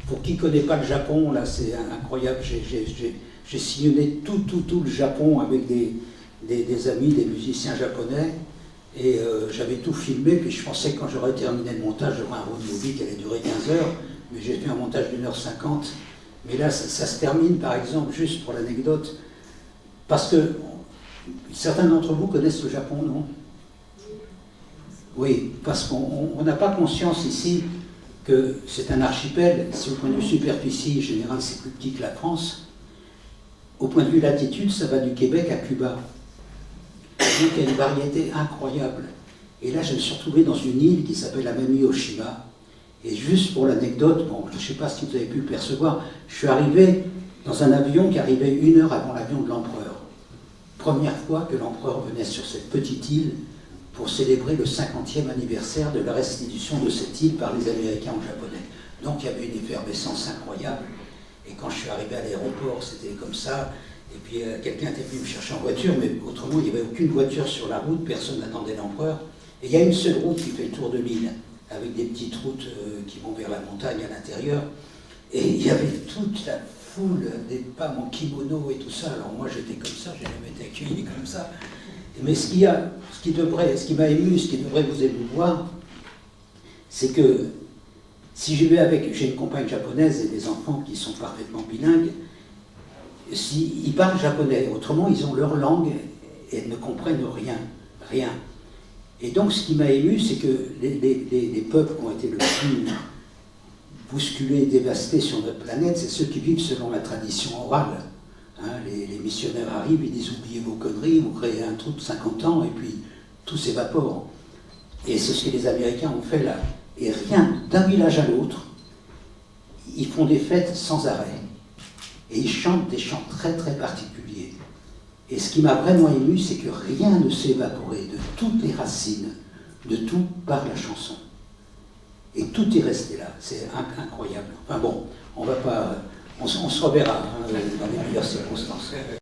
Pour qui ne connaît pas le Japon, là, c'est incroyable. J'ai sillonné tout le Japon avec des amis, des musiciens japonais, et j'avais tout filmé, puis je pensais que quand j'aurais terminé le montage, j'aurais un road movie qui allait durer 15 heures, mais j'ai fait un montage d'1h50. Mais là, ça se termine, par exemple, juste pour l'anecdote, parce que certains d'entre vous connaissent le Japon, non? Oui, parce qu'on n'a pas conscience ici que c'est un archipel. Si au point de vue superficie, en général, c'est plus petit que la France. Au point de vue latitude, ça va du Québec à Cuba. Donc il y a une variété incroyable. Et là, je me suis retrouvé dans une île qui s'appelle Amami Oshima. Et juste pour l'anecdote, bon, je ne sais pas si vous avez pu le percevoir, je suis arrivé dans un avion qui arrivait 1 heure avant l'avion de l'empereur. Première fois que l'empereur venait sur cette petite île pour célébrer le 50e anniversaire de la restitution de cette île par les Américains aux Japonais. Donc il y avait une effervescence incroyable. Et quand je suis arrivé à l'aéroport, c'était comme ça. Et puis quelqu'un était venu me chercher en voiture, mais autrement il n'y avait aucune voiture sur la route, personne n'attendait l'empereur. Et il y a une seule route qui fait le tour de l'île, avec des petites routes qui vont vers la montagne à l'intérieur. Et il y avait toute la foule des femmes en kimono et tout ça. Alors moi j'étais comme ça, j'ai jamais été accueilli comme ça. Mais ce qui m'a ému, ce qui devrait vous émouvoir, c'est que si j'ai une compagne japonaise et des enfants qui sont parfaitement bilingues, ils parlent japonais, autrement ils ont leur langue et elles ne comprennent rien. Et donc ce qui m'a ému, c'est que les peuples qui ont été le plus bousculés, dévastés sur notre planète, c'est ceux qui vivent selon la tradition orale. Hein, les missionnaires arrivent, ils disent oubliez vos conneries, vous créez un trou de 50 ans et puis tout s'évapore. Et c'est ce que les Américains ont fait là. Et rien, d'un village à l'autre, ils font des fêtes sans arrêt. Et ils chantent des chants très très particuliers. Et ce qui m'a vraiment ému, c'est que rien ne s'est évaporé de toutes les racines, de tout par la chanson. Et tout est resté là, c'est incroyable. Enfin bon, on se reverra hein, dans les meilleures circonstances.